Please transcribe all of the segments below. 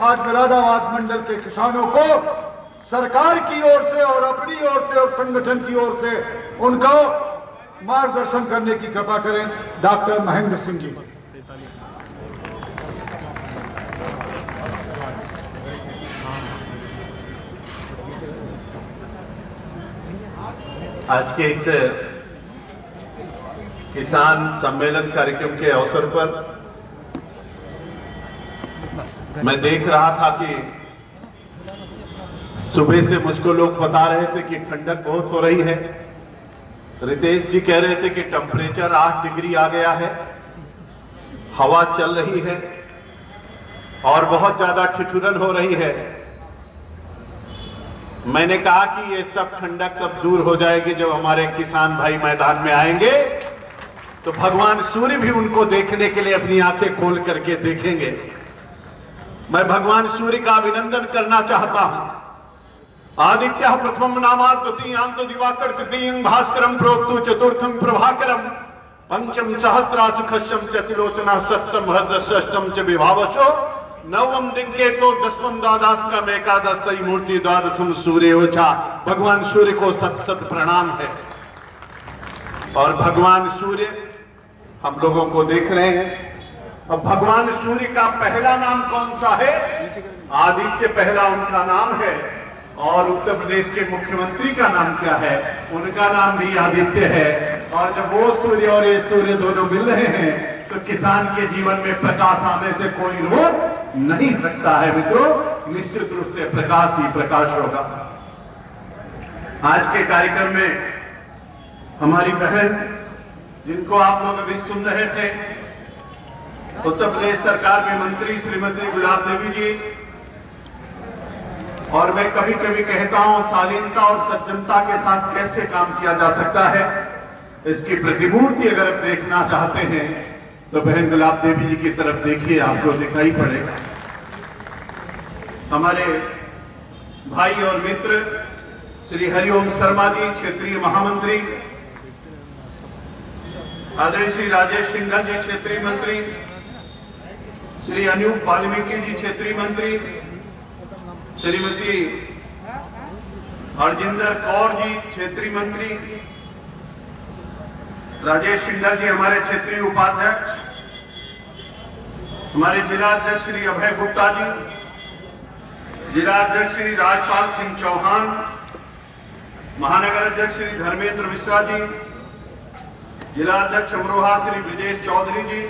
आज मुरादाबाद मंडल के किसानों को सरकार की ओर से और अपनी ओर से और संगठन की ओर से उनको मार्गदर्शन करने की कृपा करें। डॉक्टर महेंद्र सिंह जी। आज के इस किसान सम्मेलन कार्यक्रम के अवसर पर मैं देख रहा था कि सुबह से मुझको लोग बता रहे थे कि ठंडक बहुत हो रही है। रितेश जी कह रहे थे कि टेम्परेचर 8 डिग्री आ गया है, हवा चल रही है और बहुत ज्यादा ठिठुरन हो रही है। मैंने कहा कि ये सब ठंडक तब दूर हो जाएगी जब हमारे किसान भाई मैदान में आएंगे तो भगवान सूर्य भी उनको देखने के लिए अपनी आंखें खोल करके देखेंगे। मैं भगवान सूर्य का अभिनंदन करना चाहता हूं। आदित्य प्रथम नामात् द्वितीयांतो दिवाकर तृतीयं भास्करम प्रोक्तु चतुर्थं प्रभाकरम पंचम सहस्रासु खश्यम च त्रिलोचना सप्तम हृदय षष्ठम च विभावशो नवम दिन के तो दसवम द्वादश का एकादश मूर्ति द्वादशम सूर्य ओछा। भगवान सूर्य को सत सत प्रणाम है। और भगवान सूर्य हम लोगों को देख रहे हैं। अब भगवान सूर्य का पहला नाम कौन सा है? आदित्य पहला उनका नाम है। और उत्तर प्रदेश के मुख्यमंत्री का नाम क्या है? उनका नाम भी आदित्य है। और जब वो सूर्य और ये सूर्य दोनों मिल रहे हैं तो किसान के जीवन में प्रकाश आने से कोई रोक नहीं सकता है। मित्रों, निश्चित रूप से प्रकाश ही प्रकाश होगा। आज के कार्यक्रम में हमारी बहन, जिनको आप लोग अभी सुन रहे थे, उत्तर प्रदेश सरकार में मंत्री श्रीमती गुलाब देवी जी, और मैं कभी कभी कहता हूं शालीनता और सज्जनता के साथ कैसे काम किया जा सकता है, इसकी प्रतिमूर्ति अगर आप देखना चाहते हैं तो बहन गुलाब देवी जी की तरफ देखिए, आपको दिखाई पड़ेगा। हमारे भाई और मित्र श्री हरिओम शर्मा जी, क्षेत्रीय महामंत्री, आदरणीय श्री राजेश सिंघल जी, क्षेत्रीय मंत्री, श्री अनूप वाल्मीकि जी, क्षेत्रीय मंत्री, श्रीमती हरजिंदर कौर जी, क्षेत्रीय मंत्री, राजेश सिंघल जी हमारे क्षेत्रीय उपाध्यक्ष, हमारे जिला अध्यक्ष श्री अभय गुप्ता जी, जिला अध्यक्ष श्री राजपाल सिंह चौहान, महानगर अध्यक्ष श्री धर्मेंद्र मिश्रा जी, जिला अध्यक्ष अमरोहा श्री ब्रजेश चौधरी जी,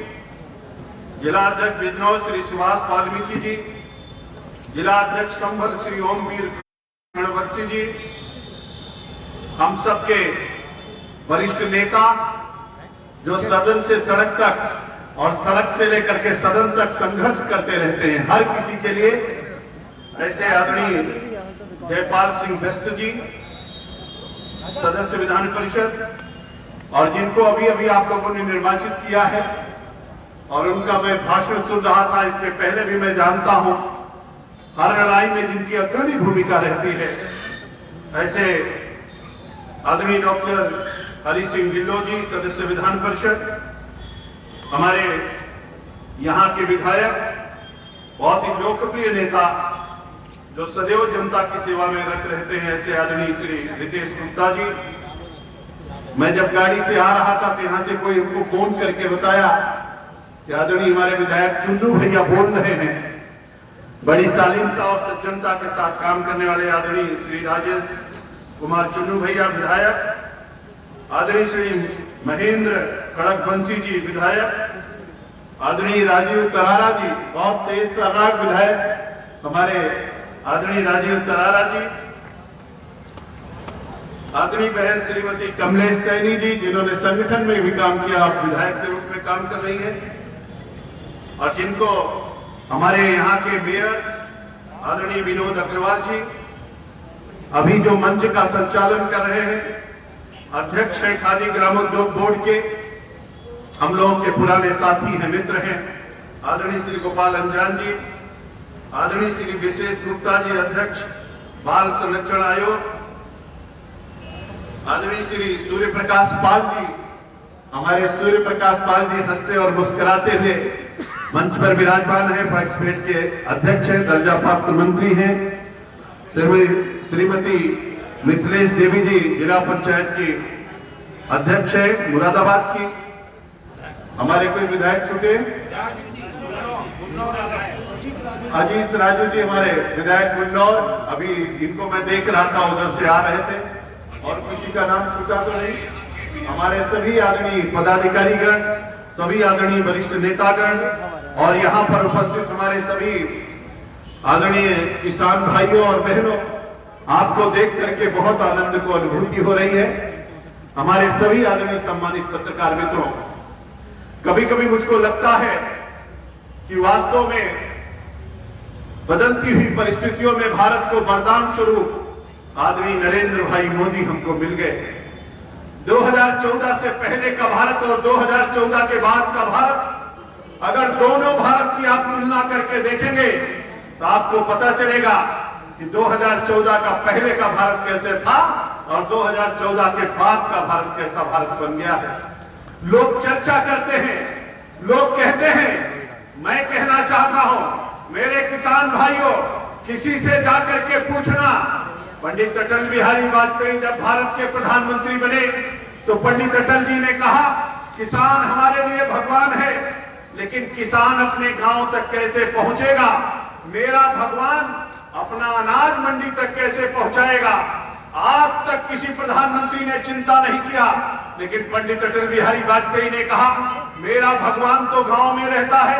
जिला अध्यक्ष बिजनौर श्री सुभाष वाल्मीकि जी, जिला अध्यक्ष संभल श्री ओमवीर गणवंशी जी, हम सबके वरिष्ठ नेता जो सदन से सड़क तक और सड़क से लेकर के सदन तक संघर्ष करते रहते हैं हर किसी के लिए, ऐसे आदरणीय जयपाल सिंह बेस्ट जी, सदस्य विधान परिषद, और जिनको अभी अभी आप लोगों ने निर्वाचित किया है और उनका मैं भाषण सुन रहा था, इससे पहले भी मैं जानता हूं हर लड़ाई में जिनकी अग्रणी भूमिका रहती है, ऐसे आदरणीय डॉक्टर हरि सिंह ढिल्लों जी, सदस्य विधान परिषद, हमारे यहाँ के विधायक, बहुत ही लोकप्रिय नेता जो सदैव जनता की सेवा में रत रहते हैं, ऐसे आदरणीय श्री रितेश गुप्ता जी। मैं जब गाड़ी से आ रहा था तो यहाँ से कोई उनको फोन करके बताया कि आदरणीय हमारे विधायक चुन्नू भैया बोल रहे हैं। बड़ी शालीनता और सज्जनता के साथ काम करने वाले आदरणीय श्री राजेश कुमार चुन्नू भैया विधायक, आदरणीय श्री महेंद्र खड़गवंशी जी विधायक, आदरणीय राजीव तरारा जी, बहुत तेज तर्राक विधायक हमारे आदरणीय राजीव तरारा जी, आदरणीय बहन श्रीमती कमलेश सैनी जी, जिन्होंने संगठन में भी काम किया, आप विधायक के रूप में काम कर रही है, और जिनको हमारे यहाँ के मेयर आदरणीय विनोद अग्रवाल जी अभी जो मंच का संचालन कर रहे हैं, अध्यक्ष है खादी ग्रामोद्योग बोर्ड के, हम लोगों के पुराने साथी हैं, मित्र हैं, आदरणीय श्री गोपाल अंजान जी, आदरणीय श्री विशेष गुप्ता जी, अध्यक्ष बाल संरक्षण आयोग, आदरणीय श्री सूर्य प्रकाश पाल जी, हमारे सूर्य प्रकाश पाल जी हंसते और मुस्कुराते हुए मंच पर विराजमान है, पार्टिसिपेट के अध्यक्ष हैं, दर्जा प्राप्त मंत्री हैं श्रीमती मिथिलेश देवी जी, जिला पंचायत की अध्यक्ष है मुरादाबाद की। हमारे कोई विधायक छूटे? अजीत राजू जी हमारे विधायक मुन्नौर, अभी इनको मैं देख रहा था, उधर से आ रहे थे। और किसी का नाम छूटा तो नहीं? हमारे सभी आदरणीय पदाधिकारीगण, सभी आदरणीय वरिष्ठ नेतागण और यहाँ पर उपस्थित हमारे सभी आदरणीय किसान भाइयों और बहनों, आपको देख करके बहुत आनंद को अनुभूति हो रही है। हमारे सभी आदरणीय सम्मानित पत्रकार मित्रों, कभी कभी मुझको लगता है कि वास्तव में बदलती हुई परिस्थितियों में भारत को वरदान स्वरूप आदरणीय नरेंद्र भाई मोदी हमको मिल गए। 2014 से पहले का भारत और 2014 के बाद का भारत, अगर दोनों भारत की आप तुलना करके देखेंगे तो आपको पता चलेगा कि 2014 का पहले का भारत कैसे था और 2014 के बाद का भारत कैसा भारत बन गया है। लोग चर्चा करते हैं, लोग कहते हैं, मैं कहना चाहता हूं मेरे किसान भाइयों, किसी से जाकर के पूछना, पंडित अटल बिहारी वाजपेयी जब भारत के प्रधानमंत्री बने तो पंडित अटल जी ने कहा किसान हमारे लिए भगवान है, लेकिन किसान अपने गांव तक कैसे पहुंचेगा, मेरा भगवान अपना अनाज मंडी तक कैसे पहुंचाएगा। आज तक किसी प्रधानमंत्री ने चिंता नहीं किया, लेकिन पंडित अटल बिहारी वाजपेयी ने कहा मेरा भगवान तो गांव में रहता है,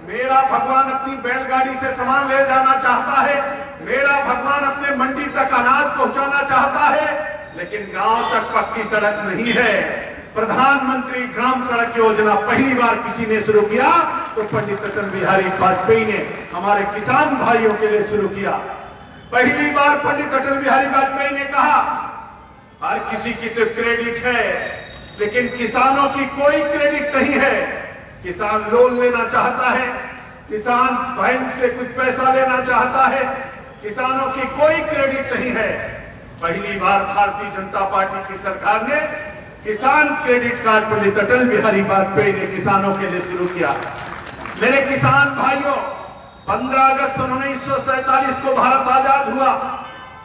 मेरा भगवान अपनी बैलगाड़ी से सामान ले जाना चाहता है, मेरा भगवान अपने मंडी तक अनाज पहुंचाना चाहता है, लेकिन गांव तक पक्की सड़क नहीं है। प्रधानमंत्री ग्राम सड़क योजना पहली बार किसी ने शुरू किया तो पंडित अटल बिहारी वाजपेयी ने हमारे किसान भाइयों के लिए शुरू किया। पहली बार पंडित अटल बिहारी वाजपेयी ने कहा हर किसी की तो क्रेडिट है, लेकिन किसानों की कोई क्रेडिट नहीं है। किसान लोन लेना चाहता है, किसान बैंक से कुछ पैसा लेना चाहता है, किसानों की कोई क्रेडिट नहीं है। पहली बार भारतीय जनता पार्टी की सरकार ने किसान क्रेडिट कार्ड पंडित अटल बिहारी वाजपेयी ने किसानों के लिए शुरू किया। मेरे किसान भाइयों, 15 अगस्त 1947 को भारत आजाद हुआ,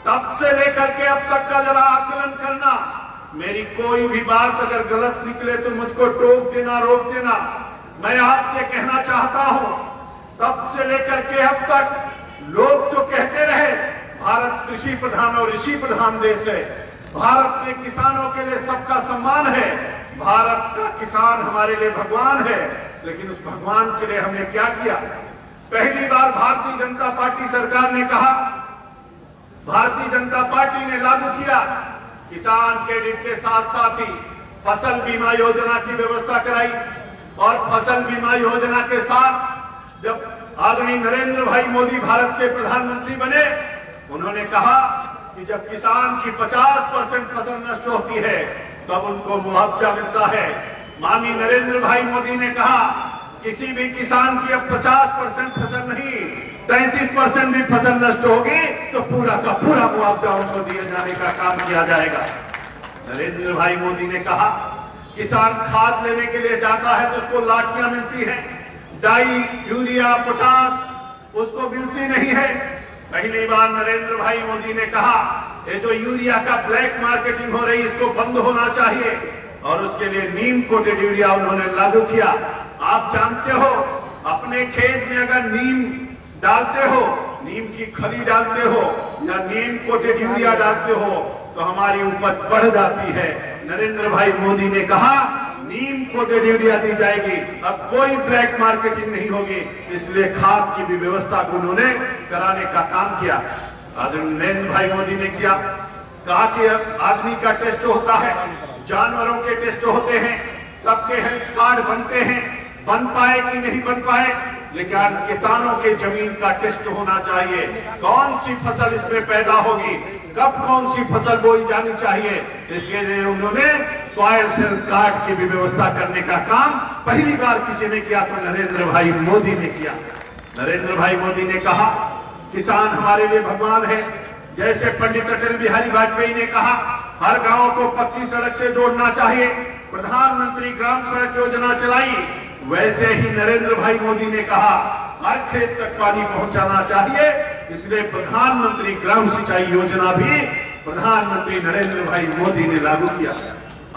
तब से लेकर के अब तक का जरा आकलन करना। मेरी कोई भी बात अगर गलत निकले तो मुझको टोक देना, रोक देना। मैं आपसे कहना चाहता हूं, तब से लेकर के अब तक लोग तो कहते रहे भारत कृषि प्रधान और ऋषि प्रधान देश है, भारत में किसानों के लिए सबका सम्मान है, भारत का किसान हमारे लिए भगवान है, लेकिन उस भगवान के लिए हमने क्या किया। पहली बार भारतीय जनता पार्टी सरकार ने कहा, भारतीय जनता पार्टी ने लागू किया किसान क्रेडिट के साथ साथ ही फसल बीमा योजना की व्यवस्था कराई। और फसल बीमा योजना के साथ जब आदरणीय नरेंद्र भाई मोदी भारत के प्रधानमंत्री बने, उन्होंने कहा कि जब किसान की 50% फसल नष्ट होती है तब उनको मुआवजा मिलता है। माननीय नरेंद्र भाई मोदी ने कहा किसी भी किसान की अब 50% फसल नहीं, 33% भी फसल नष्ट होगी तो पूरा का पूरा मुआवजा उनको दिए जाने का काम किया जाएगा। नरेंद्र भाई मोदी ने कहा किसान खाद लेने के लिए जाता है तो उसको लाठियां मिलती है, डाई, यूरिया, पोटास उसको मिलती नहीं है। पहली बार नरेंद्र भाई मोदी ने कहा ये जो यूरिया का ब्लैक मार्केटिंग हो रही है इसको बंद होना चाहिए, और उसके लिए नीम कोटेड यूरिया उन्होंने लागू किया। आप जानते हो अपने खेत में अगर नीम डालते हो, नीम की खली डालते हो या नीम कोटेड यूरिया डालते हो तो हमारी उपज बढ़ जाती है। नरेंद्र भाई मोदी ने कहा नीम कोटेड यूरिया दी जाएगी, अब कोई ब्लैक मार्केटिंग नहीं होगी, इसलिए खाद की भी व्यवस्था को उन्होंने कराने का काम किया। आदरणीय नरेंद्र भाई मोदी ने किया, कहा कि आदमी का टेस्ट होता है, जानवरों के टेस्ट होते हैं, सबके हेल्थ कार्ड बनते हैं, बन पाए कि नहीं बन पाए, लेकिन किसानों के जमीन का टेस्ट होना चाहिए। कौन सी फसल इसमें पैदा होगी, कब कौन सी फसल बोई जानी चाहिए, इसके लिए उन्होंने सॉइल हेल्थ कार्ड की भी व्यवस्था करने का काम पहली बार किसी ने किया तो नरेंद्र भाई मोदी ने किया। नरेंद्र भाई मोदी ने कहा किसान हमारे लिए भगवान है। जैसे पंडित अटल बिहारी वाजपेयी ने कहा हर गांव को पक्की सड़क से जोड़ना चाहिए, प्रधानमंत्री ग्राम सड़क योजना चलाई, वैसे ही नरेंद्र भाई मोदी ने कहा हर खेत तक पानी पहुंचाना चाहिए, इसलिए प्रधानमंत्री ग्राम सिंचाई योजना भी प्रधानमंत्री नरेंद्र भाई मोदी ने लागू किया।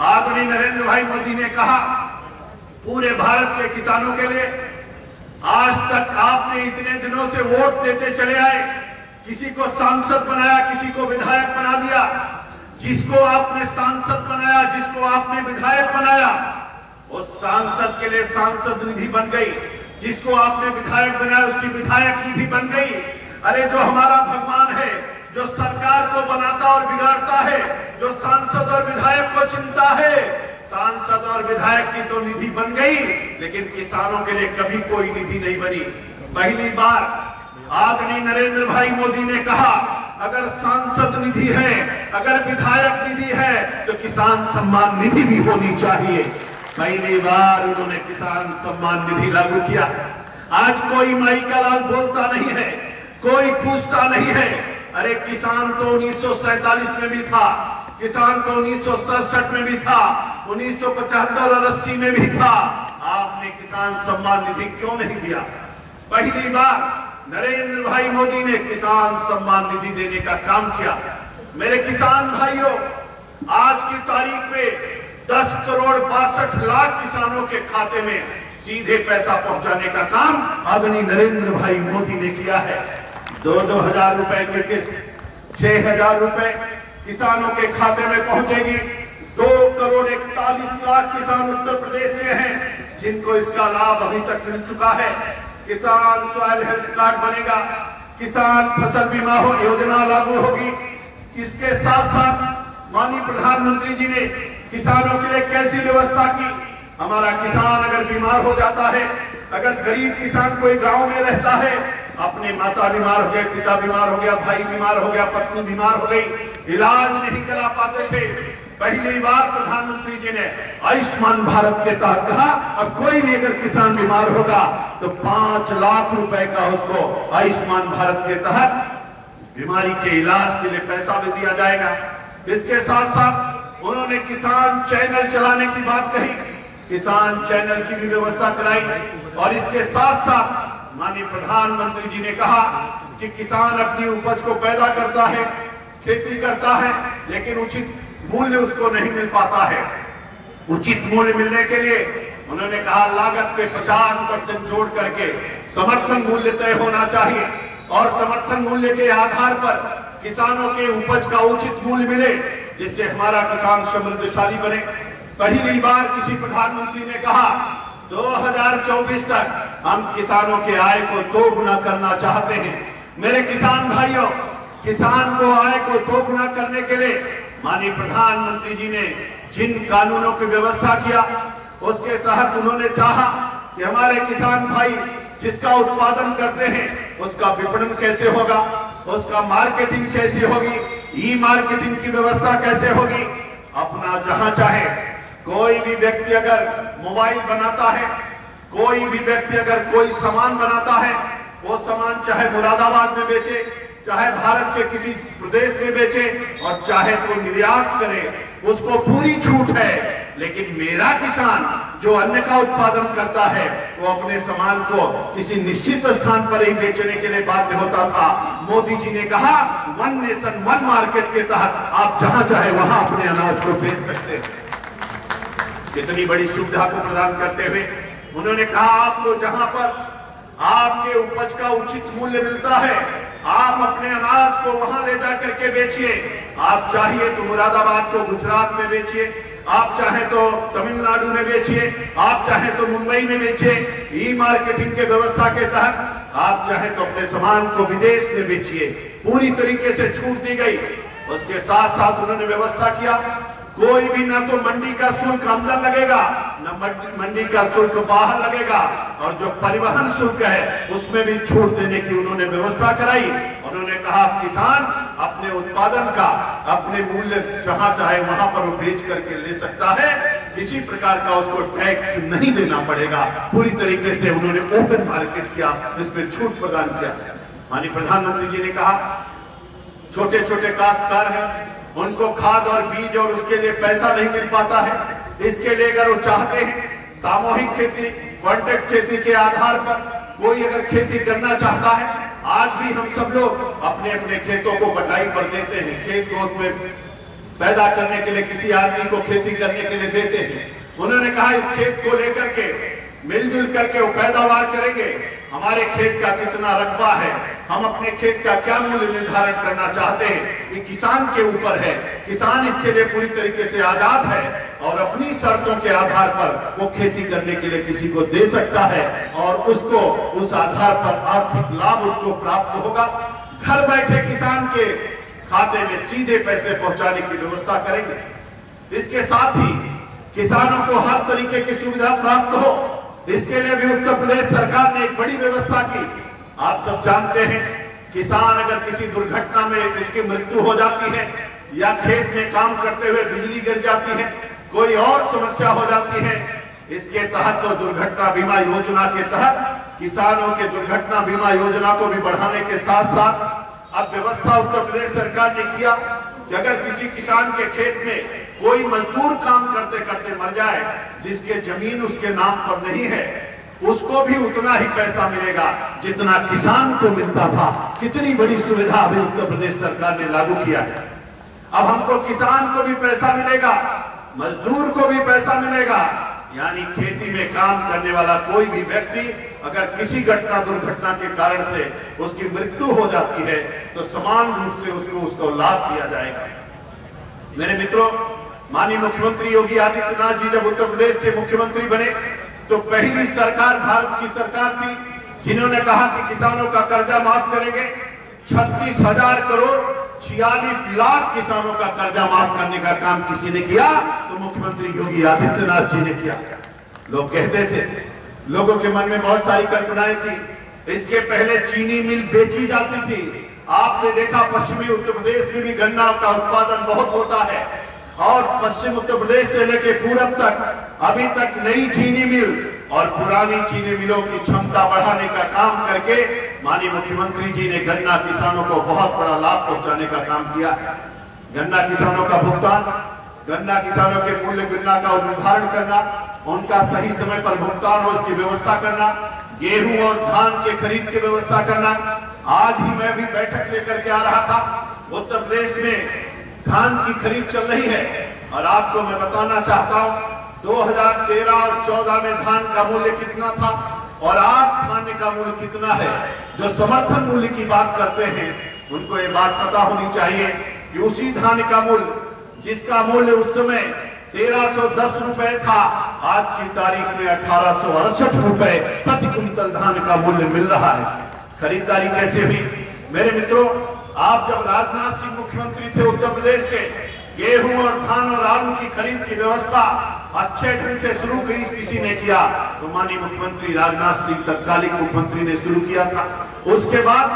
आदरणीय नरेंद्र भाई मोदी ने कहा पूरे भारत के किसानों के लिए आज तक आपने इतने दिनों से वोट देते चले आए, किसी को सांसद बनाया, किसी को विधायक बना दिया। जिसको आपने सांसद बनाया, जिसको आपने विधायक बनाया, उस सांसद के लिए सांसद निधि बन गई, जिसको आपने विधायक बनाया उसकी विधायक निधि बन गई। अरे जो हमारा भगवान है, जो सरकार को बनाता और बिगाड़ता है, जो सांसद और विधायक को चुनता है, सांसद और विधायक की तो निधि बन गई, लेकिन किसानों के लिए कभी कोई निधि नहीं बनी। पहली बार आदरणीय नरेंद्र भाई मोदी ने कहा अगर सांसद निधि है, अगर विधायक निधि है, तो किसान सम्मान निधि भी होनी चाहिए। पहली बार उन्होंने किसान सम्मान निधि लागू किया। आज कोई माई का लाल बोलता नहीं है, कोई पूछता नहीं है। अरे किसान तो 1947 में भी था, किसान तो 1967 में भी था, 1975 और 80 में भी था। आपने किसान सम्मान निधि क्यों नहीं दिया? पहली बार नरेंद्र भाई मोदी ने किसान सम्मान निधि देने का काम किया। मेरे किसान भाइयों, आज की तारीख में 10 करोड़ 62 लाख किसानों के खाते में सीधे पैसा पहुंचाने का काम आदरणीय नरेंद्र भाई मोदी ने किया है। 2-2 हजार रुपए की किस्त, 6,000 रुपए किसानों के खाते में पहुंचेगी। 2 करोड़ 41 लाख किसान उत्तर प्रदेश में हैं, जिनको इसका लाभ अभी तक मिल चुका है। किसान सॉइल हेल्थ कार्ड बनेगा, किसान फसल बीमा योजना लागू होगी। इसके साथ साथ माननीय प्रधानमंत्री जी ने किसानों के लिए कैसी व्यवस्था की? हमारा किसान अगर बीमार हो जाता है, अगर गरीब किसान कोई गांव में रहता है, अपने माता बीमार हो गए, पिता बीमार हो गया, भाई बीमार हो गया, पत्नी बीमार हो गई, इलाज नहीं करा पाते थे, पहली बार प्रधानमंत्री जी ने आयुष्मान भारत के तहत कहा अब कोई भी अगर किसान बीमार होगा तो 5 लाख रुपए का उसको आयुष्मान भारत के तहत बीमारी के इलाज के लिए पैसा भी दिया जाएगा। इसके साथ साथ उन्होंने किसान चैनल चलाने की बात कही, किसान चैनल की भी व्यवस्था कराई। और इसके साथ साथ माननीय प्रधानमंत्री जी ने कहा कि किसान अपनी उपज को पैदा करता है, खेती करता है, लेकिन उचित मूल्य उसको नहीं मिल पाता है। उचित मूल्य मिलने के लिए उन्होंने कहा लागत पे 50% जोड़ करके समर्थन मूल्य तय होना चाहिए और समर्थन मूल्य के आधार पर किसानों के उपज का उचित मूल्य मिले, जिससे हमारा किसान समृद्धशाली बने। पहली बार किसी प्रधानमंत्री ने कहा 2024 तक हम किसानों के आय को 2 गुना करना चाहते हैं। मेरे किसान भाइयों, किसान को आय को 2 गुना करने के लिए माननीय प्रधानमंत्री जी ने जिन कानूनों की व्यवस्था किया, उसके तहत उन्होंने चाहा कि हमारे किसान भाई जिसका उत्पादन करते हैं उसका विपणन कैसे होगा, उसका मार्केटिंग कैसे होगी, ई मार्केटिंग की व्यवस्था कैसे होगी। अपना जहां चाहे कोई भी व्यक्ति अगर मोबाइल बनाता है, कोई भी व्यक्ति अगर कोई सामान बनाता है, वो सामान चाहे मुरादाबाद में बेचे, चाहे भारत के किसी प्रदेश में बेचे और चाहे तो निर्यात करे, उसको पूरी छूट है। लेकिन मेरा किसान जो अन्न का उत्पादन करता है वो अपने सामान को किसी निश्चित स्थान पर ही बेचने के लिए बाध्य होता था। मोदी जी ने कहा 1 नेशन 1 मार्केट के तहत आप जहां चाहे वहां अपने अनाज को बेच सकते हैं। इतनी बड़ी सुविधा को प्रदान करते हुए उन्होंने कहा आपको जहां पर आपके उपज का उचित मूल्य मिलता है, आप अपने अनाज को वहां ले जाकर के बेचिए। आप चाहिए तो मुरादाबाद को गुजरात में बेचिए, आप चाहे तो तमिलनाडु में बेचिए, आप चाहे तो मुंबई में बेचिए। ई मार्केटिंग के व्यवस्था के तहत आप चाहे तो अपने सामान को विदेश में बेचिए। पूरी तरीके से छूट दी गई। उसके साथ साथ उन्होंने व्यवस्था किया कोई भी ना तो मंडी का शुल्क अंदर लगेगा, न मंडी का शुल्क बाहर लगेगा, और जो परिवहन शुल्क है उसमें भी छूट देने की उन्होंने व्यवस्था कराई। उन्होंने कहा किसान अपने उत्पादन का अपने मूल्य जहां चाहे वहां पर वो बेच करके ले सकता है, किसी प्रकार का उसको टैक्स नहीं देना पड़ेगा। पूरी तरीके से उन्होंने ओपन मार्केट किया, इसमें छूट प्रदान किया। माननीय प्रधानमंत्री जी ने कहा छोटे छोटे काश्तकार हैं, उनको खाद और बीज और उसके लिए पैसा नहीं मिल पाता है, इसके लिए अगर वो चाहते हैं सामूहिक खेती कॉन्ट्रैक्ट खेती के आधार पर कोई अगर खेती करना चाहता है, आज भी हम सब लोग अपने अपने खेतों को बटाई पर देते हैं, खेत को उसमें पैदा करने के लिए किसी आदमी को खेती करने के लिए देते हैं। उन्होंने कहा इस खेत को लेकर के मिलजुल करके वो पैदावार करेंगे, हमारे खेत का कितना रकबा है, हम अपने खेत का क्या मूल्य निर्धारण करना चाहते हैं, ये किसान के ऊपर है। किसान इसके लिए पूरी तरीके से आजाद है और अपनी शर्तों के आधार पर वो खेती करने के लिए किसी को दे सकता है और उसको उस आधार पर आर्थिक लाभ उसको प्राप्त होगा। घर बैठे किसान के खाते में सीधे पैसे पहुंचाने की व्यवस्था करेंगे। इसके साथ ही किसानों को हर तरीके की सुविधा प्राप्त हो, इसके लिए भी उत्तर प्रदेश सरकार ने एक बड़ी व्यवस्था की। आप सब जानते हैं, किसान अगर किसी दुर्घटना में उसकी मृत्यु हो जाती है या खेत में काम करते हुए बिजली गिर जाती है, कोई और समस्या हो जाती है, इसके तहत तो दुर्घटना बीमा योजना के तहत किसानों के दुर्घटना बीमा योजना को भी बढ़ाने के साथ साथ अब व्यवस्था उत्तर प्रदेश सरकार ने किया कि अगर किसी किसान के खेत में कोई मजदूर काम करते करते मर जाए, जिसके जमीन उसके नाम पर नहीं है, उसको भी उतना ही पैसा मिलेगा जितना किसान को मिलता था। कितनी बड़ी सुविधा अभी उत्तर प्रदेश सरकार ने लागू किया है। अब हमको किसान को भी पैसा मिलेगा, मजदूर को भी पैसा मिलेगा, यानी खेती में काम करने वाला कोई भी व्यक्ति अगर किसी दुर्घटना के कारण से उसकी मृत्यु हो जाती है तो समान रूप से उसको लाभ दिया जाएगा। मेरे मित्रों, माननीय मुख्यमंत्री योगी आदित्यनाथ जी जब उत्तर प्रदेश के मुख्यमंत्री बने तो पहली सरकार भारत की सरकार थी जिन्होंने कहा कि किसानों का कर्जा माफ करेंगे। 36,000 करोड़ 46 लाख किसानों का कर्जा माफ करने का काम किसी ने किया तो मुख्यमंत्री योगी आदित्यनाथ जी ने किया। लोग कहते थे, लोगों के मन में बहुत सारी कल्पनाएं थी। इसके पहले चीनी मिल बेची जाती थी। आपने देखा पश्चिमी उत्तर प्रदेश में भी गन्ना का उत्पादन बहुत होता है और पश्चिम उत्तर प्रदेश से लेकर पूरब तक अभी तक नई चीनी मिल और पुरानी चीनी मिलों की क्षमता बढ़ाने का काम करके माननीय मुख्यमंत्री जी ने गन्ना किसानों को बहुत बड़ा लाभ पहुंचाने का काम किया है। गन्ना किसानों का भुगतान, गन्ना किसानों के मूल्य गन्ना का निर्धारण करना, उनका सही समय पर भुगतान हो इसकी व्यवस्था करना, गेहूं और धान के खरीद की व्यवस्था करना। आज ही मैं भी बैठक लेकर के आ रहा था। उत्तर प्रदेश में धान की खरीद चल रही है और आपको मैं बताना चाहता हूं 2013 और 14 में धान का मूल्य कितना था और आज धान का मूल्य कितना है। जो समर्थन मूल्य की बात करते हैं उनको ये बात पता होनी चाहिए कि उसी धान का मूल्य जिसका मूल्य उस समय 1310 रुपए था, आज की तारीख में 1868 रुपए प्रति क्विंटल धान का मूल्य मिल रहा है। खरीदारी कैसे हुई? मेरे मित्रों, आप जब राजनाथ सिंह मुख्यमंत्री थे उत्तर प्रदेश के, गेहूं और धान और आलू की खरीद की व्यवस्था अच्छे ढंग से शुरू किसी ने किया तो माननीय मुख्यमंत्री राजनाथ सिंह तत्कालीन मुख्यमंत्री ने शुरू किया था। उसके बाद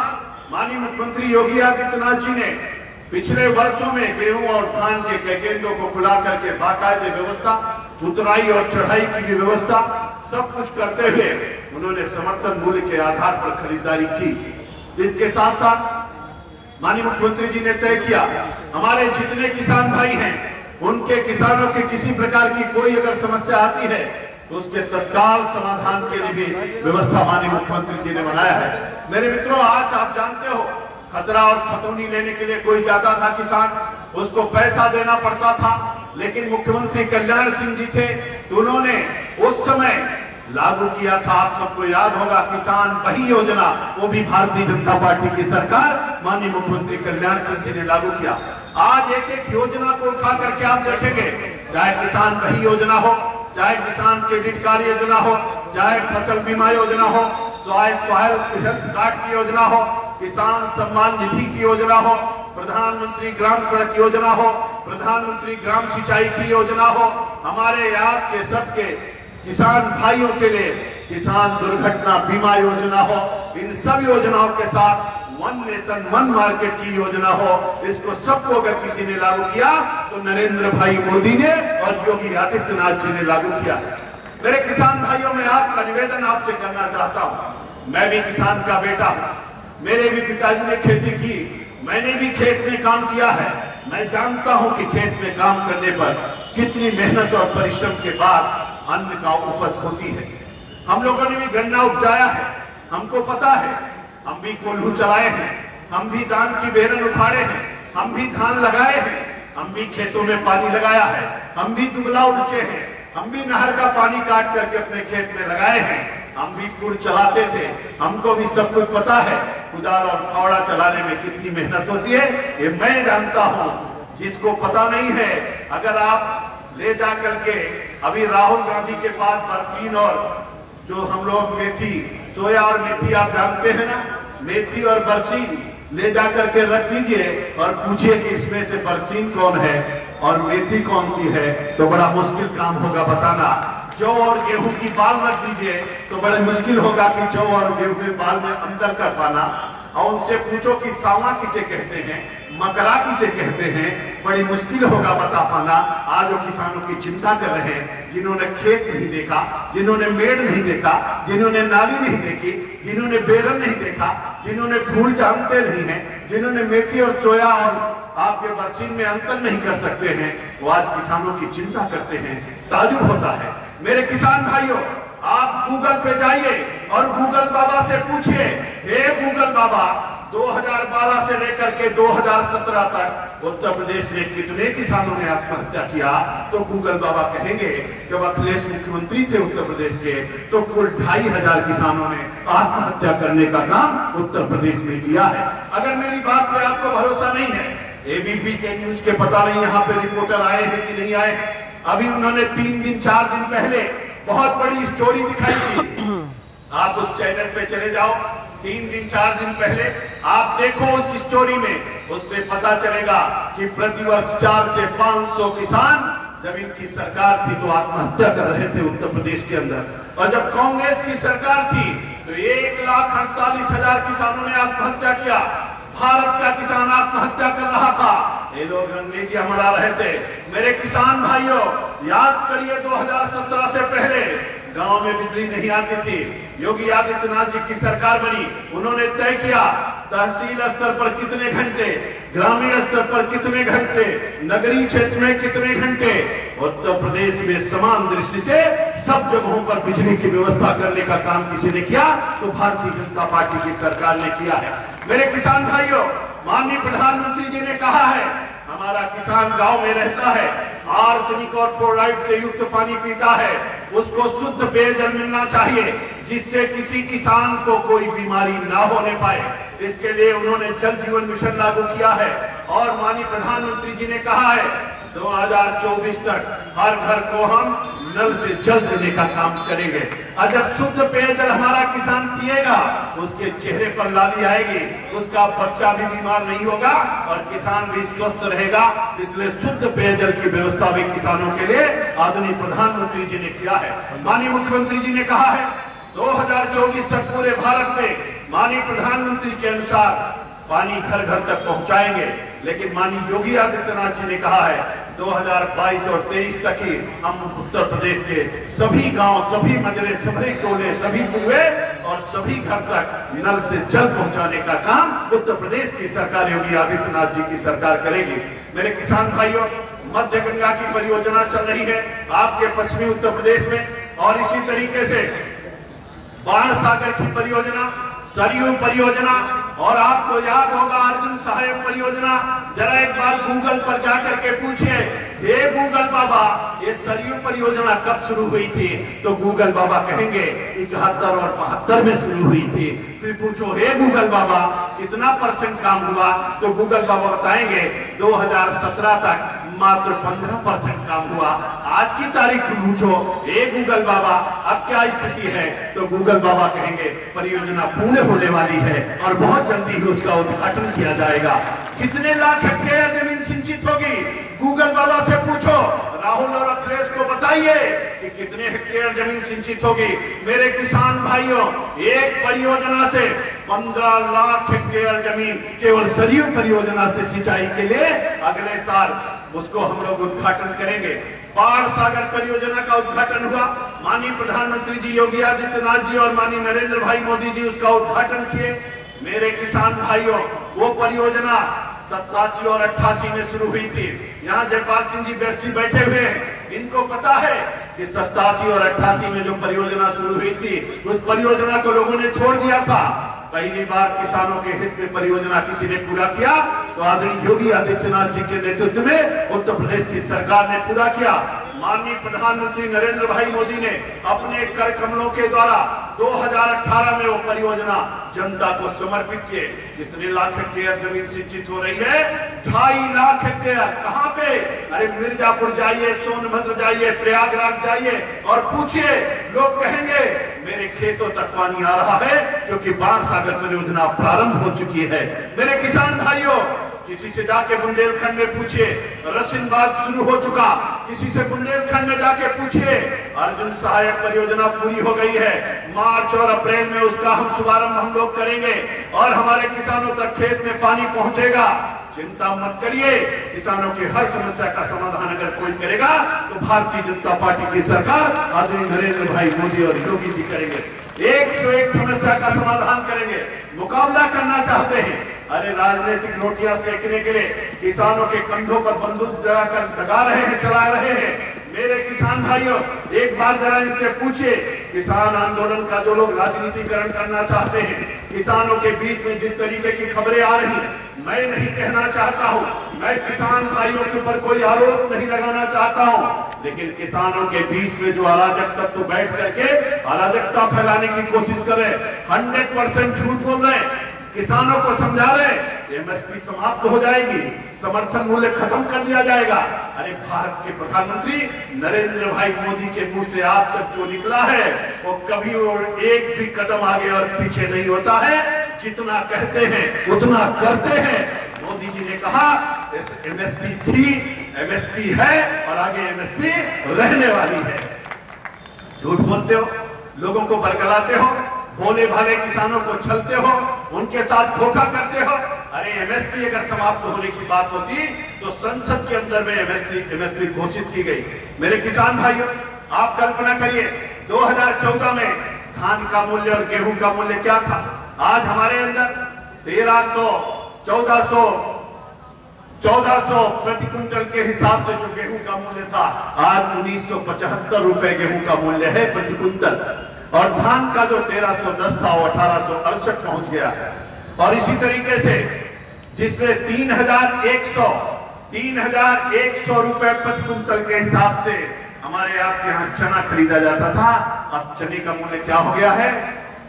माननीय मुख्यमंत्री योगी आदित्यनाथ जी ने पिछले वर्षों में गेहूं और धान के केंद्रों को खुला करके बाकायदे व्यवस्था, उतराई और चढ़ाई की भी व्यवस्था सब कुछ करते हुए उन्होंने समर्थन मूल्य के आधार पर खरीदारी की। इसके साथ साथ माननीय मुख्यमंत्री जी ने तय किया हमारे जितने किसान भाई हैं उनके किसानों के किसी प्रकार की कोई अगर समस्या आती है तो उसके तत्काल समाधान के लिए भी व्यवस्था माननीय मुख्यमंत्री जी ने बनाया है। मेरे मित्रों, आज आप जानते हो खतरा और खतौनी लेने के लिए कोई जाता था किसान, उसको पैसा देना पड़ता था, लेकिन मुख्यमंत्री कल्याण सिंह जी थे तो उन्होंने उस समय लागू किया था। आप सबको याद होगा किसान वही योजना, वो भी भारतीय जनता पार्टी की सरकार माननीय मुख्यमंत्री कल्याण सिंह जी ने लागू किया। आज एक एक योजना को उठा करके आप देखेंगे, चाहे किसान वही योजना हो, चाहे किसान क्रेडिट कार्ड योजना हो, चाहे फसल बीमा योजना हो, स्वास्थ्य हेल्थ कार्ड की योजना हो, किसान सम्मान निधि की योजना हो, प्रधानमंत्री ग्राम सड़क योजना हो, प्रधानमंत्री ग्राम सिंचाई की योजना हो, हमारे याद के सबके किसान भाइयों के लिए किसान दुर्घटना बीमा योजना हो, इन सब योजनाओं के साथ वन नेशन वन मार्केट की योजना हो, इसको सबको अगर किसी ने लागू किया तो नरेंद्र भाई मोदी ने और योगी आदित्यनाथ जी ने लागू किया। मेरे किसान भाइयों, मैं आपका निवेदन आपसे करना चाहता हूं। मैं भी किसान का बेटा हूं, मेरे भी पिताजी ने खेती की, मैंने भी खेत में काम किया है। मैं जानता हूं कि खेत में काम करने पर कितनी मेहनत और परिश्रम के बाद अन्न का उपज होती है। हम लोगों ने भी गन्ना उपजाया है, हमको पता है। हम भी कोल्हू चलाए हैं, हम भी धान की बेरन उखाड़े हैं, हम भी धान लगाए हैं, हम भी खेतों में पानी लगाया है, हम भी दुबला उड़चे हैं, हम भी नहर का पानी काट करके अपने खेत में लगाए हैं, हम भी कुड़ चलाते थे, हमको भी सब कुछ पता है। कुदाल और फावड़ा चलाने में कितनी मेहनत होती है ये मैं जानता हूं। जिसको पता नहीं है, अगर आप ले जा करके अभी राहुल गांधी के पास बर्फीन और जो हम लोग मेथी, सोया और मेथी आप जानते हैं ना, मेथी और बरसीन ले जा करके रख दीजिए और पूछिए कि इसमें से बरसीन कौन है और मेथी कौन सी है, तो बड़ा मुश्किल काम होगा बताना। जौ और गेहूं की बाल रख दीजिए तो बड़ा मुश्किल होगा कि जौ और गेहूं के बाल में अंतर कर पाना। और उनसे पूछो कि सावा किसे कहते हैं, मकरा किसे कहते हैं, बड़ी मुश्किल होगा बता पाना। आज वो किसानों की चिंता कर रहे हैं, जिन्होंने खेत नहीं देखा, जिन्होंने मेड़ नहीं देखा, जिन्होंने नाली नहीं देखी, जिन्होंने बेरन नहीं देखा, जिन्होंने फूल जानते नहीं है, जिन्होंने मेथी और सोया और आपके बरसीन में अंतर नहीं कर सकते हैं, वो आज किसानों की चिंता करते हैं। ताजुब होता है। मेरे किसान भाइयों, आप गूगल पे जाइए और गूगल बाबा से पूछिए, हे गूगल बाबा, 2012 से लेकर के 2017 तक उत्तर प्रदेश में कितने किसानों ने आत्महत्या किया? तो गूगल बाबा कहेंगे जब अखिलेश मुख्यमंत्री थे उत्तर प्रदेश के तो कुल 2500 किसानों ने आत्महत्या करने का काम उत्तर प्रदेश में किया है। अगर मेरी बात पे आपको भरोसा नहीं है, एबीपी के न्यूज के पता नहीं यहाँ पे रिपोर्टर आए हैं कि नहीं आए हैं, अभी उन्होंने 3 दिन 4 दिन पहले बहुत बड़ी स्टोरी दिखाई थी। आप उस चैनल पे चले जाओ, 3 दिन 4 दिन पहले आप देखो उस स्टोरी में, उसमें पता चलेगा कि प्रतिवर्ष 4 से 500 किसान जब इनकी सरकार थी तो आत्महत्या कर रहे थे उत्तर प्रदेश के अंदर, और जब कांग्रेस की सरकार थी तो 1,48,000 किसानों ने आत्महत्या किया। भारत का किसान आत्महत्या कर रहा था, ये लोग रंगीनिया मना रहे थे। मेरे किसान भाइयों, याद करिए 2017 से पहले गांव में बिजली नहीं आती थी। योगी आदित्यनाथ जी की सरकार बनी, उन्होंने तय किया तहसील स्तर पर कितने घंटे, ग्रामीण स्तर पर कितने घंटे, नगरीय क्षेत्र में कितने घंटे। उत्तर प्रदेश में समान दृष्टि से सब जगहों पर बिजली की व्यवस्था करने का काम किसी ने किया तो भारतीय जनता पार्टी की सरकार ने किया है। मेरे किसान भाइयों, माननीय प्रधानमंत्री जी ने कहा है हमारा किसान गांव में रहता है, आर्सेनिक और फ्लोराइड से युक्त पानी पीता है, उसको शुद्ध पेयजल मिलना चाहिए जिससे किसी किसान को कोई बीमारी ना होने पाए। इसके लिए उन्होंने जल जीवन मिशन लागू किया है और माननीय प्रधानमंत्री जी ने कहा है 2024 तक हर घर को हम नल से जल देने का काम करेंगे। और जब शुद्ध पेयजल हमारा किसान पिएगा उसके चेहरे पर लाली आएगी, उसका बच्चा भी बीमार नहीं होगा और किसान भी स्वस्थ रहेगा। इसलिए शुद्ध पेयजल की व्यवस्था भी किसानों के लिए आदरणीय प्रधानमंत्री जी ने किया है। माननीय मुख्यमंत्री जी ने कहा है 2024 तक पूरे भारत में माननीय प्रधानमंत्री के अनुसार पानी घर घर तक पहुंचाएंगे। लेकिन माननीय योगी आदित्यनाथ जी ने कहा है 2022 और 23 तक ही हम उत्तर प्रदेश के सभी गांव, सभी मजरे, सभी टोले, सभी कुएं और सभी घर तक नल से जल पहुंचाने का काम उत्तर प्रदेश की सरकार, योगी आदित्यनाथ जी की सरकार करेगी। मेरे किसान भाइयों, मध्य गंगा की परियोजना चल रही है आपके पश्चिमी उत्तर प्रदेश में, और इसी तरीके से बाण सागर की परियोजना, सरयू परियोजना, और आपको याद होगा अर्जुन सहायक परियोजना। जरा एक बार गूगल पर जाकर के पूछिए, हे गूगल बाबा ये सरयू परियोजना कब शुरू हुई थी? तो गूगल बाबा कहेंगे 71 और 72 में शुरू हुई थी। फिर पूछो हे गूगल बाबा कितना % काम हुआ? तो गूगल बाबा बताएंगे 2017 तक मात्र 15% काम हुआ। आज की तारीख पूछो हे गूगल बाबा अब क्या स्थिति है? तो गूगल बाबा कहेंगे परियोजना पूर्ण होने वाली है और बहुत जल्दी ही उसका उद्घाटन किया जाएगा। कितने लाख हेक्टेयर जमीन सिंचित होगी? गूगल बाबा से पूछो। राहुल और अखिलेश को बताइए कि कितने हेक्टेयर जमीन सिंचित होगी। मेरे किसान भाइयों, एक परियोजना से 15 लाख हेक्टेयर जमीन केवल सरयू परियोजना से सिंचाई के लिए अगले साल उसको हम लोग उद्घाटन करेंगे। बाण सागर परियोजना का उद्घाटन हुआ, माननीय प्रधानमंत्री जी योगी आदित्यनाथ जी और माननीय नरेंद्र भाई मोदी जी उसका उद्घाटन किए। मेरे किसान भाइयों, वो परियोजना 87 और 88 में शुरू हुई थी। यहाँ जयपाल सिंह जी बेस्ट जी बैठे हुए हैं, इनको पता है कि 87 और 88 में जो परियोजना शुरू हुई थी, उस परियोजना को लोगों ने छोड़ दिया था। पहली बार किसानों के हित में परियोजना किसी ने पूरा किया तो आदरणीय योगी आदित्यनाथ जी के नेतृत्व में उत्तर प्रदेश की सरकार ने पूरा किया। माननीय प्रधानमंत्री नरेंद्र भाई मोदी ने अपने कर कमलों के द्वारा 2018 में वो परियोजना जनता को समर्पित किए। कितने लाख हेक्टेयर जमीन सिंचित हो रही है? 2.5 लाख हेक्टेयर। कहां पे? अरे मिर्जापुर जाइए, सोनभद्र जाइए, प्रयागराज जाइए और पूछिए, लोग कहेंगे मेरे खेतों तक पानी आ रहा है क्योंकि बाण सागर परियोजना प्रारंभ हो चुकी है। मेरे किसान भाइयों, किसी से जाके बुंदेलखंड में पूछिए, रसिनबाद शुरू हो चुका। किसी से बुंदेलखंड में जाके पूछिए, अर्जुन सहायक परियोजना पूरी हो गई है। मार्च और अप्रैल में उसका हम शुभारंभ हम लोग करेंगे और हमारे किसानों तक खेत में पानी पहुंचेगा। चिंता मत करिए, किसानों की हर समस्या का समाधान अगर कोई करेगा तो भारतीय जनता पार्टी की सरकार आदरणीय नरेंद्र भाई मोदी और योगी जी करेंगे। 101 समस्या का समाधान करेंगे। मुकाबला करना चाहते हैं, अरे राजनीतिक रोटियां सेकने के लिए किसानों के कंधों पर बंदूक लगाकर दगा रहे हैं, चला रहे हैं। मेरे किसान भाइयों, एक बार जरा इनसे पूछिए, किसान आंदोलन का जो लोग राजनीतिकरण करना चाहते हैं, किसानों के बीच में जिस तरीके की खबरें आ रही, मैं नहीं कहना चाहता हूं, मैं किसान भाइयों के ऊपर कोई आरोप नहीं लगाना चाहता हूं, लेकिन किसानों के बीच में जो अराजक तत्व बैठ करके अराजकता फैलाने की कोशिश कर रहे, 100% झूठ बोल रहे हैं। किसानों को समझा रहे एमएसपी समाप्त हो जाएगी, समर्थन मूल्य खत्म कर दिया जाएगा। अरे भारत के प्रधानमंत्री नरेंद्र भाई मोदी के मुंह से आज तक जो निकला है वो कभी और एक भी कदम आगे और पीछे नहीं होता है। जितना कहते हैं उतना करते हैं। मोदी जी ने कहा एमएसपी थी, एमएसपी है और आगे एमएसपी रहने वाली है। झूठ बोलते हो, लोगों को बरगलाते हो, भोले भाले किसानों को छलते हो, उनके साथ धोखा करते हो। अरे एमएसपी अगर समाप्त होने की बात होती तो संसद के अंदर में एमएसपी घोषित की गई। मेरे किसान भाइयों, आप कल्पना करिए 2014 में धान का मूल्य और गेहूं का मूल्य क्या था। आज हमारे अंदर 1400 प्रति क्विंटल के हिसाब से जो गेहूं का मूल्य था, आज 1975 रुपए गेहूं का मूल्य है प्रति क्विंटल। और धान का जो 1310 था वो 1868 पहुंच गया है। और इसी तरीके से जिसमें 3100 रुपए प्रति क्विंटल के हिसाब से हमारे आपके यहाँ चना खरीदा जाता था, अब चने का मूल्य क्या हो गया है?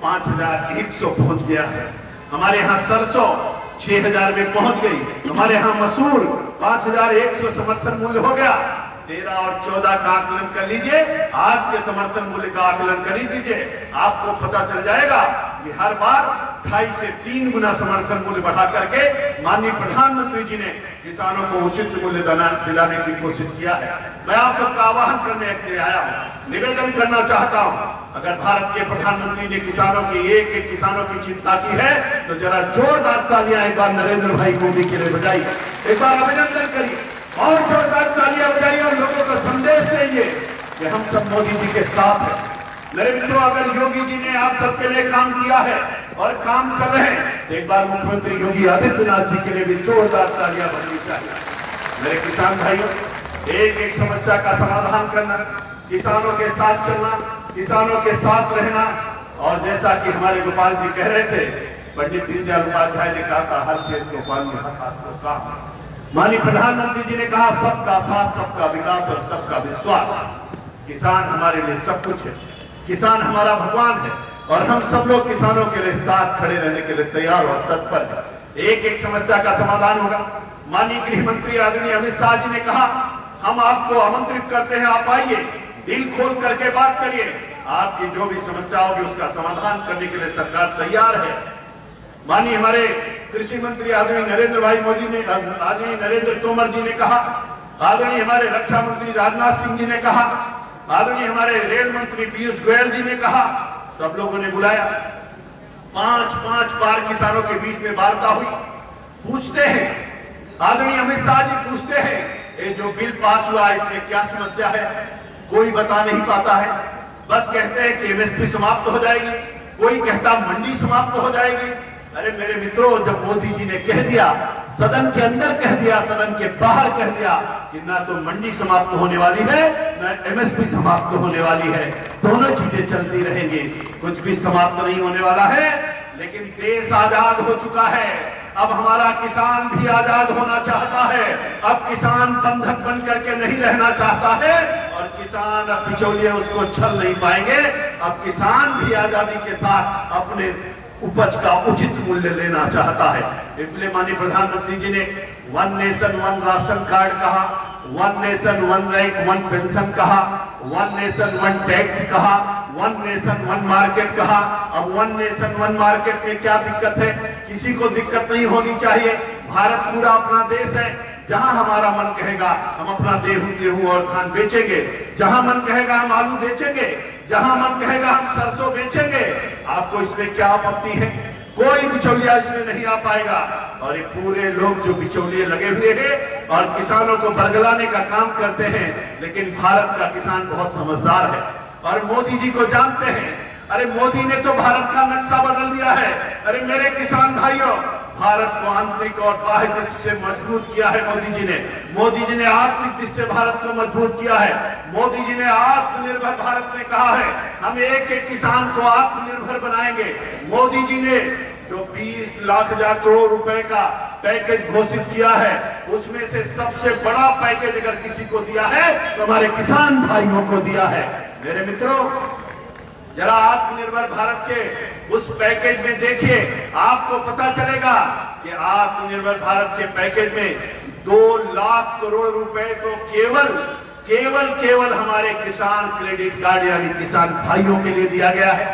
5100 पहुंच गया है। हमारे यहाँ सरसों 6000 में पहुंच गई। हमारे यहाँ मसूर 5100 समर्थन मूल्य हो गया। 13 और 14 का आकलन कर लीजिए, आज के समर्थन मूल्य का आकलन कर लीजिए, आपको पता चल जाएगा कि हर बार 2.5 से 3 गुना समर्थन मूल्य बढ़ा करके माननीय प्रधानमंत्री जी ने किसानों को उचित मूल्य दिलाने की कोशिश किया है। मैं आप सबका आह्वान करने के लिए आया हूं, निवेदन करना चाहता हूं, अगर भारत के प्रधानमंत्री ने किसानों की एक किसानों की चिंता की है तो जरा जोरदार तालियां एक बार नरेंद्र भाई मोदी के लिए बजाइए, एक बार अभिनंदन करिए और जोरदार तालियां बजाइए और लोगों को संदेश दीजिए कि हम सब मोदी जी के साथ हैं। मेरे मित्रों, अगर योगी जी ने आप सबके लिए काम किया है और काम कर रहे हैं तो एक बार मुख्यमंत्री योगी आदित्यनाथ जी के लिए भी जोरदार तालियां बजनी चाहिए। मेरे किसान भाइयों, एक एक समस्या का समाधान करना, किसानों के साथ चलना, किसानों के साथ रहना, और जैसा कि हमारे गोपाल जी कह रहे थे, पंडित दीनदयाल उपाध्याय ने कहा था, हर खेत को पानी हर हाथ को काम। माननीय प्रधानमंत्री जी ने कहा, सबका साथ, सबका विकास और सबका विश्वास। किसान हमारे लिए सब कुछ है, किसान हमारा भगवान है और हम सब लोग किसानों के लिए साथ खड़े रहने के लिए तैयार और तत्पर है। एक एक समस्या का समाधान होगा। माननीय गृह मंत्री आदरणीय अमित शाह जी ने कहा, हम आपको आमंत्रित करते हैं, आप आइए, दिल खोल करके बात करिए, आपकी जो भी समस्या होगी उसका समाधान करने के लिए सरकार तैयार है। माननीय हमारे कृषि मंत्री आदरणीय नरेंद्र भाई मोदी ने, आदरणीय नरेंद्र तोमर जी ने कहा, आदरणीय हमारे रक्षा मंत्री राजनाथ सिंह जी ने कहा, आदरणीय हमारे रेल मंत्री पीयूष गोयल जी ने कहा, सब लोगों ने बुलाया। 5 बार किसानों के बीच में वार्ता हुई। पूछते हैं, आदरणीय अमित शाह जी पूछते हैं, ये जो बिल पास हुआ इसमें क्या समस्या है? कोई बता नहीं पाता है, बस कहते हैं कि एमएसपी समाप्त हो जाएगी, कोई कहता मंडी समाप्त हो जाएगी। अरे मेरे मित्रों, जब मोदी जी ने कह दिया सदन के अंदर कह दिया, सदन के बाहर कह दिया कि ना तो मंडी समाप्त होने वाली है, ना एमएसपी समाप्त होने वाली है, दोनों चीजें चलती रहेंगी, कुछ भी समाप्त नहीं होने वाला है। लेकिन देश आजाद हो चुका है, अब हमारा किसान भी आजाद होना चाहता है। अब किसान बंधक बन करके नहीं रहना चाहता है और किसान अब बिचौलिए उसको छल नहीं पाएंगे। अब किसान भी आजादी के साथ अपने उपज का उचित मूल्य लेना चाहता है। इसलिए माननीय प्रधानमंत्री जी ने 1 नेशन 1 राशन कार्ड कहा, 1 नेशन 1 रैंक 1 पेंशन कहा, 1 नेशन 1 टैक्स कहा, 1 नेशन 1 मार्केट कहा। अब 1 नेशन 1 मार्केट में क्या दिक्कत है? किसी को दिक्कत नहीं होनी चाहिए। भारत पूरा अपना देश है, जहां हमारा मन कहेगा हम अपना गेहूं और धान बेचेंगे, जहां मन कहेगा हम आलू बेचेंगे, जहां मन कहेगा हम सरसों बेचेंगे। आपको इसमें क्या आपत्ति है? कोई बिचौलिया इसमें नहीं आ पाएगा। और ये पूरे लोग जो बिचौलिए लगे हुए हैं और किसानों को बरगलाने का काम करते हैं, लेकिन भारत का किसान बहुत समझदार है और मोदी जी को जानते हैं। अरे मोदी ने तो भारत का नक्शा बदल दिया है। अरे मेरे किसान भाइयों, भारत को आंतरिक और बाह्य दृष्टि से मजबूत किया है मोदी जी ने। मोदी जी ने आर्थिक दृष्टि से भारत को मजबूत किया है। मोदी जी ने आत्मनिर्भर भारत में कहा है हम एक एक किसान को आत्मनिर्भर बनाएंगे। मोदी जी ने जो 20 लाख हजार करोड़ रुपए का पैकेज घोषित किया है, उसमें से सबसे बड़ा पैकेज अगर किसी को दिया है तो हमारे किसान भाइयों को दिया है। मेरे मित्रों, जरा आत्मनिर्भर भारत के उस पैकेज में देखिए, आपको पता चलेगा कि आत्मनिर्भर भारत के पैकेज में 2 लाख करोड़ रुपए तो केवल हमारे किसान क्रेडिट कार्ड यानी किसान भाइयों के लिए दिया गया है।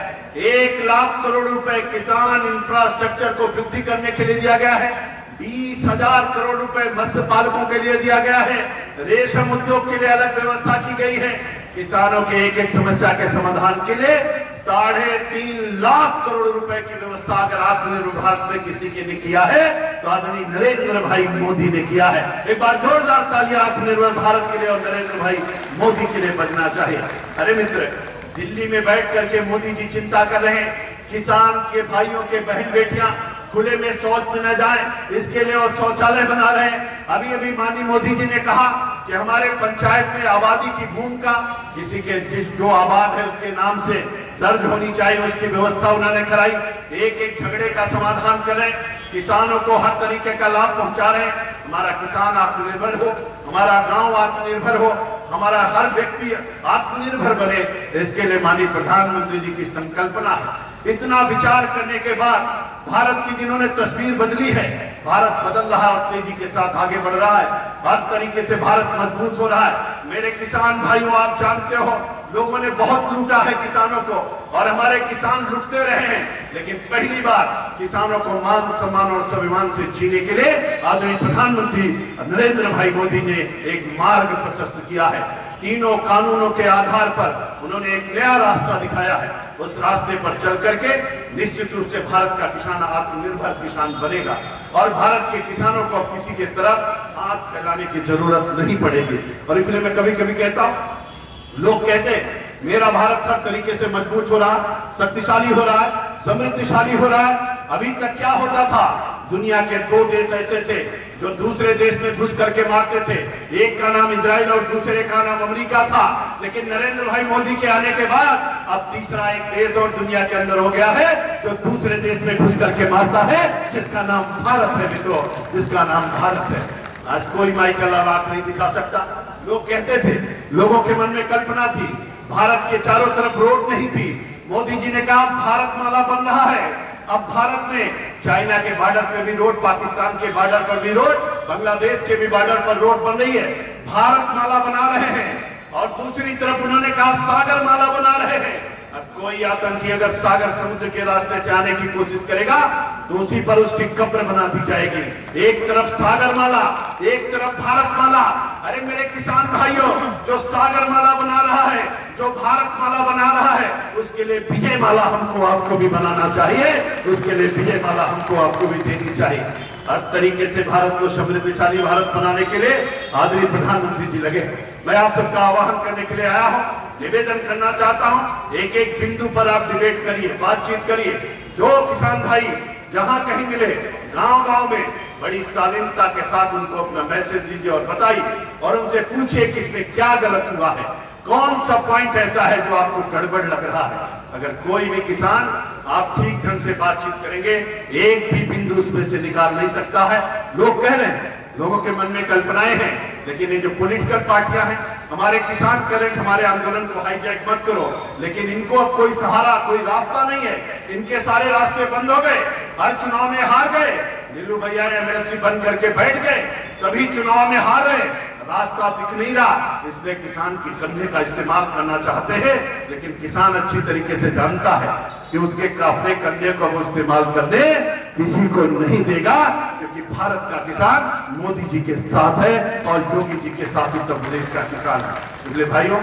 1 लाख करोड़ रुपए किसान इंफ्रास्ट्रक्चर को वृद्धि करने के लिए दिया गया है। 20,000 करोड़ रुपए मत्स्य पालकों के लिए दिया गया है। रेशम उद्योग के लिए अलग व्यवस्था की गई है। किसानों के एक एक समस्या के समाधान के लिए 3.5 लाख करोड़ रुपए की व्यवस्था अगर आत्मनिर्भर भारत में किसी के ने किया है तो आदरणीय नरेंद्र भाई मोदी ने किया है। एक बार जोरदार तालियां आत्मनिर्भर भारत के लिए और नरेंद्र भाई मोदी के लिए बजना चाहिए। अरे मित्र, दिल्ली में बैठ करके मोदी जी चिंता कर रहे हैं किसान के भाइयों के बहन बेटियां खुले में शौच में न जाए, इसके लिए वो शौचालय बना रहे हैं। अभी माननीय मोदी जी ने कहा कि हमारे पंचायत में आबादी की भूमिका किसी के जो आबाद है उसके नाम से दर्ज होनी चाहिए, उसकी व्यवस्था उन्होंने कराई। एक एक झगड़े का समाधान कर रहे हैं, किसानों को हर तरीके का लाभ पहुंचा रहे हैं। हमारा किसान आत्मनिर्भर हो, हमारा गांव आत्मनिर्भर हो, हमारा हर व्यक्ति आत्मनिर्भर बने, इसके लिए माननीय प्रधानमंत्री जी की संकल्पना है। इतना विचार करने के बाद भारत की जिन्होंने तस्वीर बदली है, भारत बदल रहा है और तेजी के साथ आगे बढ़ रहा है। हर तरीके से भारत मजबूत हो रहा है। मेरे किसान भाइयों, आप जानते हो लोगों ने बहुत लूटा है किसानों को और हमारे किसान लुटते रहे हैं, लेकिन पहली बार किसानों को मान सम्मान और स्वाभिमान से जीने के लिए आदरणीय प्रधानमंत्री नरेंद्र भाई मोदी ने एक मार्ग प्रशस्त किया है। तीनों कानूनों के आधार पर उन्होंने एक नया रास्ता दिखाया है। उस रास्ते पर चल करके निश्चित रूप से भारत का किसान आत्मनिर्भर किसान बनेगा और भारत के किसानों को किसी के तरफ हाथ फैलाने की जरूरत नहीं पड़ेगी। और इसलिए मैं कभी कभी कहता हूं, लोग कहते हैं मेरा भारत हर तरीके से मजबूत हो रहा, शक्तिशाली हो रहा है, समृद्धशाली हो रहा है। अभी तक क्या होता था? दुनिया के 2 देश ऐसे थे जो दूसरे देश में घुस करके मारते थे। एक का नाम इजराइल और दूसरे का नाम अमेरिका था। लेकिन नरेंद्र भाई मोदी के आने के बाद अब तीसरा एक देश और दुनिया के अंदर हो गया है जो दूसरे देश में घुस करके मारता है, जिसका नाम भारत है मित्रों, जिसका नाम भारत है। आज कोई माइकल आवाज नहीं दिखा सकता। लोग कहते थे, लोगों के मन में कल्पना थी, भारत के चारों तरफ रोड नहीं थी। मोदी जी ने कहा भारत माला बन रहा है। अब भारत में चाइना के बॉर्डर पे भी रोड, पाकिस्तान के बॉर्डर पर भी रोड, बांग्लादेश के भी बॉर्डर पर रोड बन रही है। भारत माला बना रहे हैं और दूसरी तरफ उन्होंने कहा सागर माला बना रहे हैं। अब कोई आतंकी अगर सागर समुद्र के रास्ते से आने की कोशिश करेगा तो उसी पर उसकी कब्र बना दी जाएगी। एक तरफ सागर माला, एक तरफ भारत माला। अरे मेरे किसान भाइयों, जो सागर माला बना रहा है, जो भारत माला बना रहा है, उसके लिए विजय माला हमको आपको भी बनाना चाहिए। उसके लिए विजय माला हमको आपको भी देनी चाहिए। हर तरीके से भारत को समृद्धशाली भारत बनाने के लिए आदरणीय प्रधानमंत्री जी लगे। मैं आप सबका आह्वान करने के लिए आया हूं, निवेदन करना चाहता हूं, एक एक बिंदु पर आप डिबेट करिए, बातचीत करिए। जो किसान भाई जहां कहीं मिले, गांव-गांव में बड़ी शालीनता के साथ उनको अपना मैसेज दीजिए और बताइए और उनसे पूछिए कि इसमें क्या गलत हुआ है, कौन सा पॉइंट ऐसा है जो आपको गड़बड़ लग रहा है। अगर कोई भी किसान आप ठीक ढंग से बातचीत करेंगे, एक भी बिंदु उसमें से निकाल नहीं सकता है। लोग कह रहे हैं, लोगों के मन में कल्पनाएं हैं, लेकिन ये जो पॉलिटिकल पार्टियां हैं, हमारे किसान करें हमारे आंदोलन को हाईजैक मत करो, लेकिन इनको अब कोई सहारा, कोई रास्ता नहीं है। इनके सारे रास्ते बंद हो गए, हर चुनाव में हार गए। नीलू भैया एमएलसी बंद करके बैठ गए, सभी चुनाव में हार रहे, रास्ता दिख नहीं रहा। इसलिए किसान की कंधे का इस्तेमाल करना चाहते हैं, लेकिन किसान अच्छी तरीके से जानता है कि उसके अपने कंधे को वो इस्तेमाल करने किसी को नहीं देगा, क्योंकि भारत का किसान मोदी जी के साथ है और योगी जी के साथ उत्तर प्रदेश का किसान है। इसलिए भाइयों,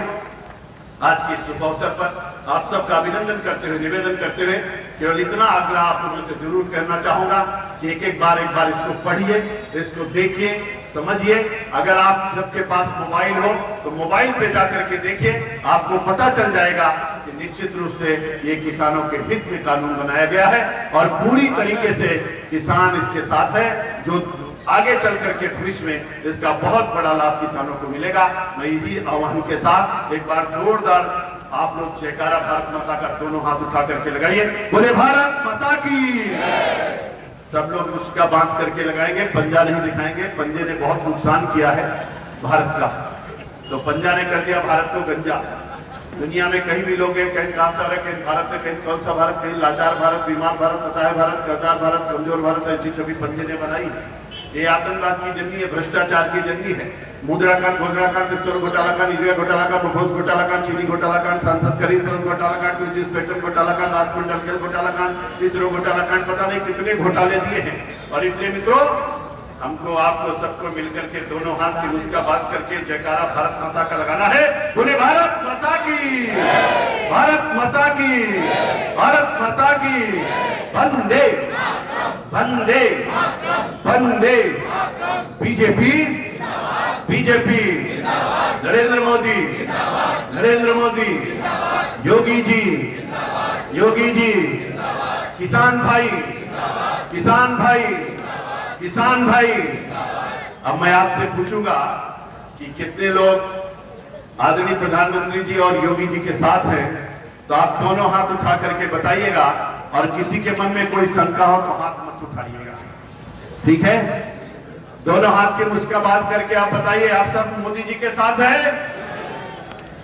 आज के शुभ अवसर पर आप सबका अभिनंदन करते हुए, निवेदन करते हुए केवल इतना आग्रह आप लोगों से जरूर करना चाहूंगा कि एक बार इसको पढ़िए, इसको देखिए, समझिए। अगर आप सबके पास मोबाइल हो तो मोबाइल पे जाकर के देखिए, आपको पता चल जाएगा कि निश्चित रूप से ये किसानों के हित में कानून बनाया गया है और पूरी तरीके से किसान इसके साथ है, जो आगे चल करके भविष्य में इसका बहुत बड़ा लाभ किसानों को मिलेगा। मैं यही आह्वान के साथ एक बार जोरदार आप लोग जयकारा भारत माता का दोनों हाथ उठा करके लगाइए, बोले भारत माता की। सब लोग उसका बांध करके लगाएंगे, पंजा नहीं दिखाएंगे। पंजे ने बहुत नुकसान किया है भारत का, तो पंजा ने कर दिया भारत को गंजा। दुनिया में कहीं भी लोग हैं, कहीं कहां सा कहीं भारत में, कहीं कौन सा भारत, कहीं लाचार भारत, बीमार भारत, असहाय भारत, कर्जदार भारत, कमजोर भारत, ऐसी छवि पंजे ने बनाई। ये आतंकवाद की जंगी है, भ्रष्टाचार की जंगी है। मुद्रा कांड, घोषणा कांड, पिस्तौल घोटाला कांड, यूरिया घोटाला कांड, मफोज घोटाला कांड, चीनी घोटाला कांड, सांसद खरीद घोटाला कांड, क्विजिस पेटर्न घोटाला कांड, राजमंडल घोटाला कांड, इसरो घोटाला कांड, पता नहीं कितने घोटाले दिए हैं। और इसलिए मित्रों, हमको आपको सबको मिलकर के दोनों हाथ की मुस्का बात करके जयकारा भारत माता का लगाना है। बोले भारत माता की, भारत माता की, भारत माता की। वंदे वंदे वंदे। बीजेपी बीजेपी, नरेंद्र मोदी, नरेंद्र मोदी, योगी जी, योगी जी, किसान भाई, किसान भाई, किसान भाई। अब मैं आपसे पूछूंगा कि कितने लोग आदरणीय प्रधानमंत्री जी और योगी जी के साथ हैं, तो आप दोनों हाथ उठा करके बताइएगा, और किसी के मन में कोई शंका हो तो हाथ मत उठाइएगा, ठीक है? दोनों हाथ के मुस्का बात करके आप बताइए, आप सब मोदी जी के साथ हैं?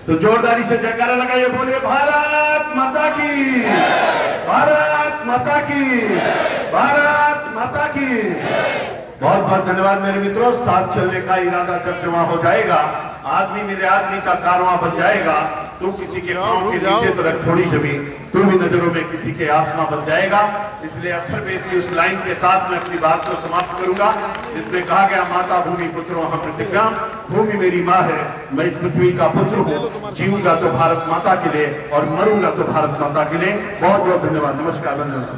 तो जोरदारी से जयकारा लगाइए, बोलिए भारत माता की, भारत माता की, भारत माता की। बहुत बहुत धन्यवाद मेरे मित्रों। साथ चलने का इरादा जब जमा हो जाएगा, आदमी मेरे आदमी का कारवां बन जाएगा, तू किसी के पांव के नीचे तो रख थोड़ी जमीन, तू भी नजरों में किसी के आसमां बन जाएगा। इसलिए अक्षर बेस की उस लाइन के साथ मैं अपनी बात को समाप्त करूंगा, जिसमें कहा गया, माता भूमि पुत्रों हम प्रतिज्ञा। भूमि मेरी माँ है, मैं इस पृथ्वी का पुत्र हूँ, जीऊंगा तो भारत माता के लिए और मरूंगा तो भारत माता के लिए। बहुत बहुत धन्यवाद, नमस्कार, वंदना।